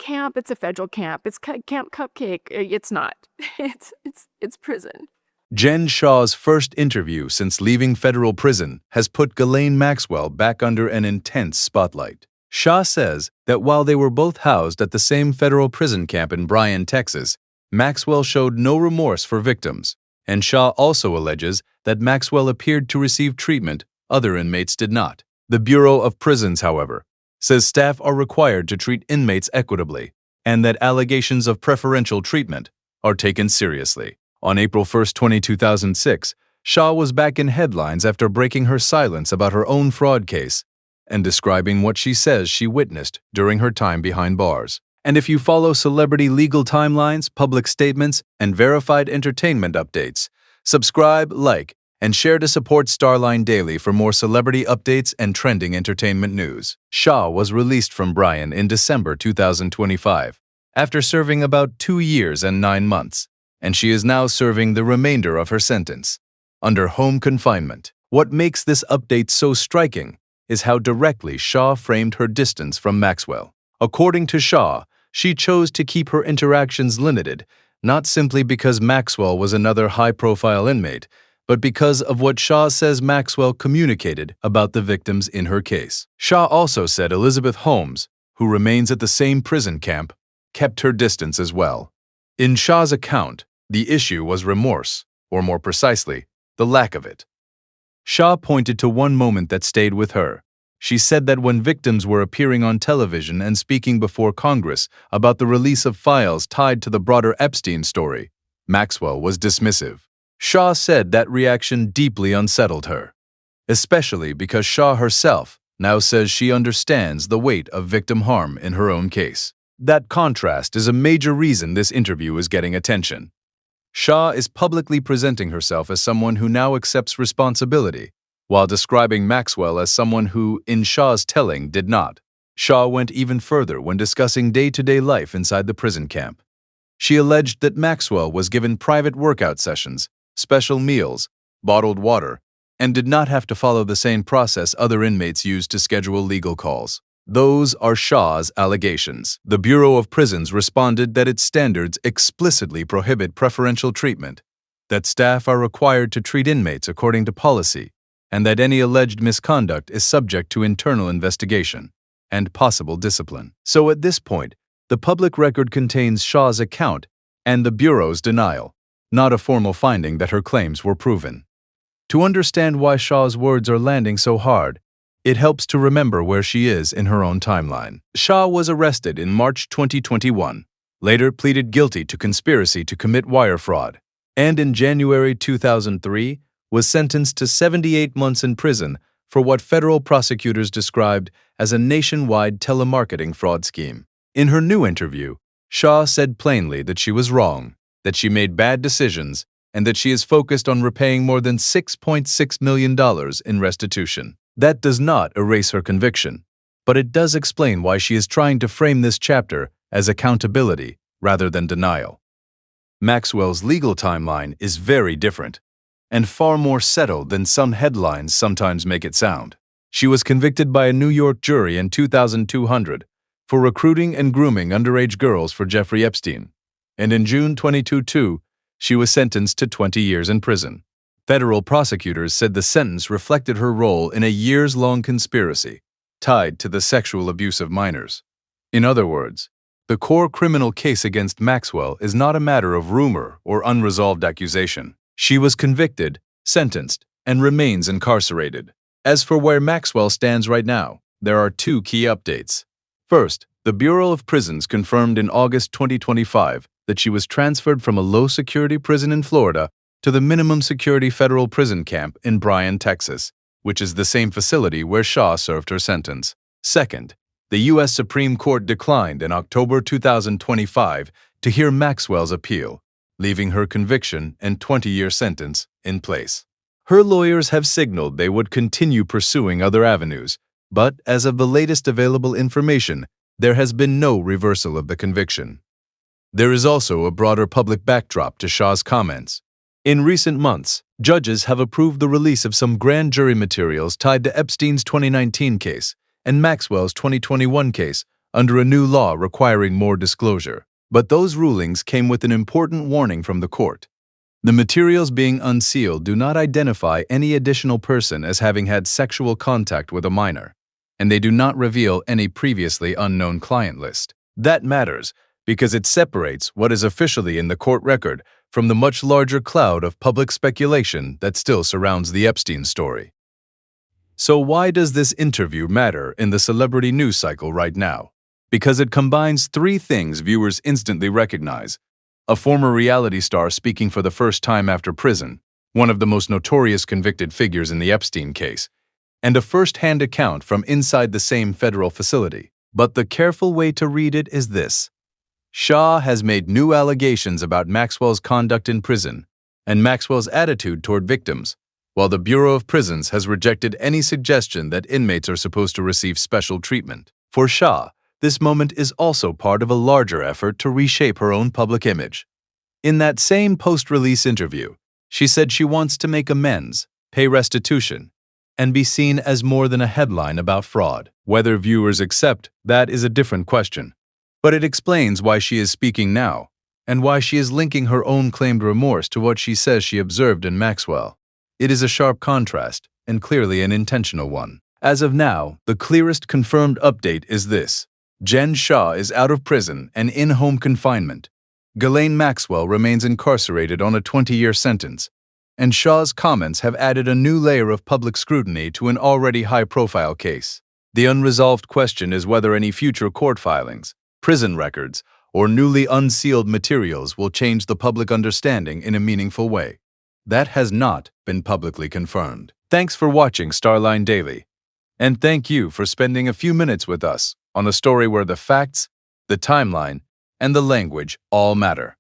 camp. It's a federal camp. It's Camp Cupcake. It's not. It's prison. Jen Shah's first interview since leaving federal prison has put Ghislaine Maxwell back under an intense spotlight. Shah says that while they were both housed at the same federal prison camp in Bryan, Texas, Maxwell showed no remorse for victims, and Shah also alleges that Maxwell appeared to receive treatment other inmates did not. The Bureau of Prisons, however, says staff are required to treat inmates equitably, and that allegations of preferential treatment are taken seriously. On April 1, 2006, Shah was back in headlines after breaking her silence about her own fraud case and describing what she says she witnessed during her time behind bars. And if you follow celebrity legal timelines, public statements, and verified entertainment updates, subscribe, like, and share to support Starline Daily for more celebrity updates and trending entertainment news. Shah was released from Bryan in December 2025, after serving about 2 years and 9 months, and she is now serving the remainder of her sentence under home confinement. What makes this update so striking is how directly Shah framed her distance from Maxwell. According to Shah, she chose to keep her interactions limited, not simply because Maxwell was another high-profile inmate, but because of what Shah says Maxwell communicated about the victims in her case. Shah also said Elizabeth Holmes, who remains at the same prison camp, kept her distance as well. In Shah's account, the issue was remorse, or more precisely, the lack of it. Shah pointed to one moment that stayed with her. She said that when victims were appearing on television and speaking before Congress about the release of files tied to the broader Epstein story, Maxwell was dismissive. Shah said that reaction deeply unsettled her, especially because Shah herself now says she understands the weight of victim harm in her own case. That contrast is a major reason this interview is getting attention. Shah is publicly presenting herself as someone who now accepts responsibility, while describing Maxwell as someone who, in Shah's telling, did not. Shah went even further when discussing day-to-day life inside the prison camp. She alleged that Maxwell was given private workout sessions, special meals, bottled water, and did not have to follow the same process other inmates used to schedule legal calls. Those are Shah's allegations. The Bureau of Prisons responded that its standards explicitly prohibit preferential treatment, that staff are required to treat inmates according to policy, and that any alleged misconduct is subject to internal investigation and possible discipline. So at this point, the public record contains Shah's account and the Bureau's denial, not a formal finding that her claims were proven. To understand why Shah's words are landing so hard, it helps to remember where she is in her own timeline. Shah was arrested in March 2021, later pleaded guilty to conspiracy to commit wire fraud, and in January 2003 was sentenced to 78 months in prison for what federal prosecutors described as a nationwide telemarketing fraud scheme. In her new interview, Shah said plainly that she was wrong, that she made bad decisions, and that she is focused on repaying more than $6.6 million in restitution. That does not erase her conviction, but it does explain why she is trying to frame this chapter as accountability rather than denial. Maxwell's legal timeline is very different and far more settled than some headlines sometimes make it sound. She was convicted by a New York jury in 2200 for recruiting and grooming underage girls for Jeffrey Epstein, and in June 2022, she was sentenced to 20 years in prison. Federal prosecutors said the sentence reflected her role in a years-long conspiracy tied to the sexual abuse of minors. In other words, the core criminal case against Maxwell is not a matter of rumor or unresolved accusation. She was convicted, sentenced, and remains incarcerated. As for where Maxwell stands right now, there are two key updates. First, the Bureau of Prisons confirmed in August 2025 that she was transferred from a low-security prison in Florida to the minimum security federal prison camp in Bryan, Texas, which is the same facility where Shah served her sentence. Second, the U.S. Supreme Court declined in October 2025 to hear Maxwell's appeal, leaving her conviction and 20-year sentence in place. Her lawyers have signaled they would continue pursuing other avenues, but as of the latest available information, there has been no reversal of the conviction. There is also a broader public backdrop to Shah's comments. In recent months, judges have approved the release of some grand jury materials tied to Epstein's 2019 case and Maxwell's 2021 case under a new law requiring more disclosure. But those rulings came with an important warning from the court. The materials being unsealed do not identify any additional person as having had sexual contact with a minor, and they do not reveal any previously unknown client list. That matters because it separates what is officially in the court record from the much larger cloud of public speculation that still surrounds the Epstein story. So why does this interview matter in the celebrity news cycle right now? Because it combines three things viewers instantly recognize: a former reality star speaking for the first time after prison, one of the most notorious convicted figures in the Epstein case, and a first-hand account from inside the same federal facility. But the careful way to read it is this: Shah has made new allegations about Maxwell's conduct in prison and Maxwell's attitude toward victims, while the Bureau of Prisons has rejected any suggestion that inmates are supposed to receive special treatment. For Shah, this moment is also part of a larger effort to reshape her own public image. In that same post-release interview, she said she wants to make amends, pay restitution, and be seen as more than a headline about fraud. Whether viewers accept that is a different question. But it explains why she is speaking now, and why she is linking her own claimed remorse to what she says she observed in Maxwell. It is a sharp contrast, and clearly an intentional one. As of now, the clearest confirmed update is this: Jen Shah is out of prison and in home confinement. Ghislaine Maxwell remains incarcerated on a 20-year sentence, and Shah's comments have added a new layer of public scrutiny to an already high-profile case. The unresolved question is whether any future court filings, prison records, or newly unsealed materials will change the public understanding in a meaningful way. That has not been publicly confirmed. Thanks for watching Starline Daily, and thank you for spending a few minutes with us on a story where the facts, the timeline, and the language all matter.